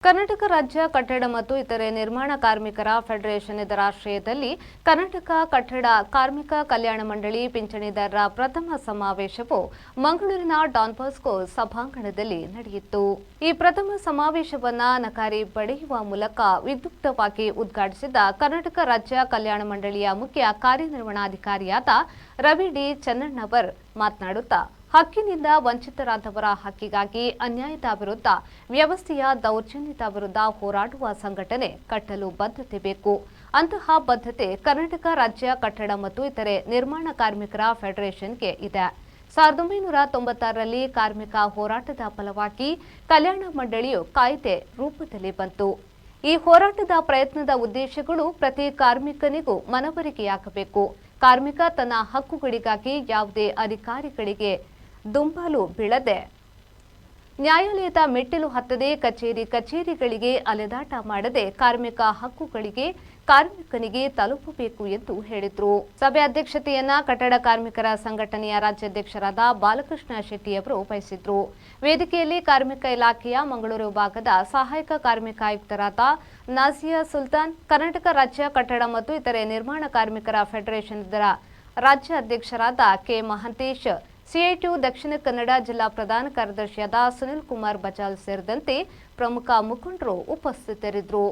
ಕರ್ನಾಟಕ ರಾಜ್ಯ ಕಟ್ಟಡ ಮತ್ತು ಇತರೆ ನಿರ್ಮಾಣ ಕಾರ್ಮಿಕರ ಫೆಡರೇಷನ್ ಇದರ ಆಶ್ರಯದಲ್ಲಿ ಕರ್ನಾಟಕ ಕಟ್ಟಡ ಕಾರ್ಮಿಕ ಕಲ್ಯಾಣ ಮಂಡಳಿ ಪಿಂಚಣಿದಾರರ ಪ್ರಥಮ ಸಮಾವೇಶವು ಮಂಗಳೂರಿನ ಡಾನ್ ಬಾಸ್ಕೋ ಸಭಾಂಗಣದಲ್ಲಿ ನಡೆಯಿತು. ಈ ಪ್ರಥಮ ಸಮಾವೇಶವನ್ನು ನಕಾರಿ ಬಡಿಯುವ ಮೂಲಕ ವಿದ್ಯುಕ್ತವಾಗಿ ಉದ್ಘಾಟಿಸಿದ ಕರ್ನಾಟಕ ರಾಜ್ಯ ಕಲ್ಯಾಣ ಮಂಡಳಿಯ ಮುಖ್ಯ ಕಾರ್ಯನಿರ್ವಹಣಾಧಿಕಾರಿಯಾದ ರವಿ ಡಿ ಚನ್ನಣ್ಣವರ್ ಮಾತನಾಡುತ್ತಾ, ಹಕ್ಕಿನಿಂದ ವಂಚಿತರಾದವರ ಹಕ್ಕಿಗಾಗಿ ಅನ್ಯಾಯದ ವಿರುದ್ಧ ವ್ಯವಸ್ಥೆಯ ದೌರ್ಜನ್ಯದ ವಿರುದ್ಧ ಹೋರಾಡುವ ಸಂಘಟನೆ ಕಟ್ಟಲು ಬದ್ಧತೆ ಬೇಕು. ಅಂತಹ ಬದ್ಧತೆ ಕರ್ನಾಟಕ ರಾಜ್ಯ ಕಟ್ಟಡ ಮತ್ತು ಇತರೆ ನಿರ್ಮಾಣ ಕಾರ್ಮಿಕರ ಫೆಡರೇಷನ್ಗೆ ಇದೆ. 1996ರಲ್ಲಿ ಕಾರ್ಮಿಕ ಹೋರಾಟದ ಫಲವಾಗಿ ಕಲ್ಯಾಣ ಮಂಡಳಿಯು ಕಾಯ್ದೆ ರೂಪದಲ್ಲಿ ಬಂತು. ಈ ಹೋರಾಟದ ಪ್ರಯತ್ನದ ಉದ್ದೇಶಗಳು ಪ್ರತಿ ಕಾರ್ಮಿಕನಿಗೂ ಮನವರಿಕೆಯಾಗಬೇಕು. ಕಾರ್ಮಿಕ ತನ್ನ ಹಕ್ಕುಗಳಿಗಾಗಿ ಯಾವುದೇ ಅಧಿಕಾರಿಗಳಿಗೆ ದುಂಬಾಲು ಬೀಳದೆ ನ್ಯಾಯಾಲಯದ ಮೆಟ್ಟಿಲು ಹತ್ತದೆ ಕಚೇರಿಗಳಿಗೆ ಅಲೆದಾಟ ಮಾಡದೆ ಕಾರ್ಮಿಕ ಹಕ್ಕುಗಳಿಗೆ ಕಾರ್ಮಿಕನಿಗೆ ತಲುಪಬೇಕು ಎಂದು ಹೇಳಿದರು. ಸಭೆ ಅಧ್ಯಕ್ಷತೆಯನ್ನ ಕಟ್ಟಡ ಕಾರ್ಮಿಕರ ಸಂಘಟನೆಯ ರಾಜ್ಯಾಧ್ಯಕ್ಷರಾದ ಬಾಲಕೃಷ್ಣ ಶೆಟ್ಟಿಯವರು ವಹಿಸಿದ್ರು. ವೇದಿಕೆಯಲ್ಲಿ ಕಾರ್ಮಿಕ ಇಲಾಖೆಯ ಮಂಗಳೂರು ವಿಭಾಗದ ಸಹಾಯಕ ಕಾರ್ಮಿಕ ಆಯುಕ್ತರಾದ ನಾಜಿಯಾ ಸುಲ್ತಾನ್, ಕರ್ನಾಟಕ ರಾಜ್ಯ ಕಟ್ಟಡ ಮತ್ತು ಇತರೆ ನಿರ್ಮಾಣ ಕಾರ್ಮಿಕರ ಫೆಡರೇಷನ್ ಇದರ ರಾಜ್ಯ ಅಧ್ಯಕ್ಷರಾದ ಕೆ ಮಹಂತೇಶ್, ಸಿಐಟಿಯು ದಕ್ಷಿಣ ಕನ್ನಡ ಜಿಲ್ಲಾ ಪ್ರಧಾನ ಕಾರ್ಯದರ್ಶಿಯಾದ ಸುನಿಲ್ ಕುಮಾರ್ ಬಜಾಲ್ ಸೇರಿದಂತೆ ಪ್ರಮುಖ ಮುಖಂಡರು ಉಪಸ್ಥಿತರಿದ್ದರು.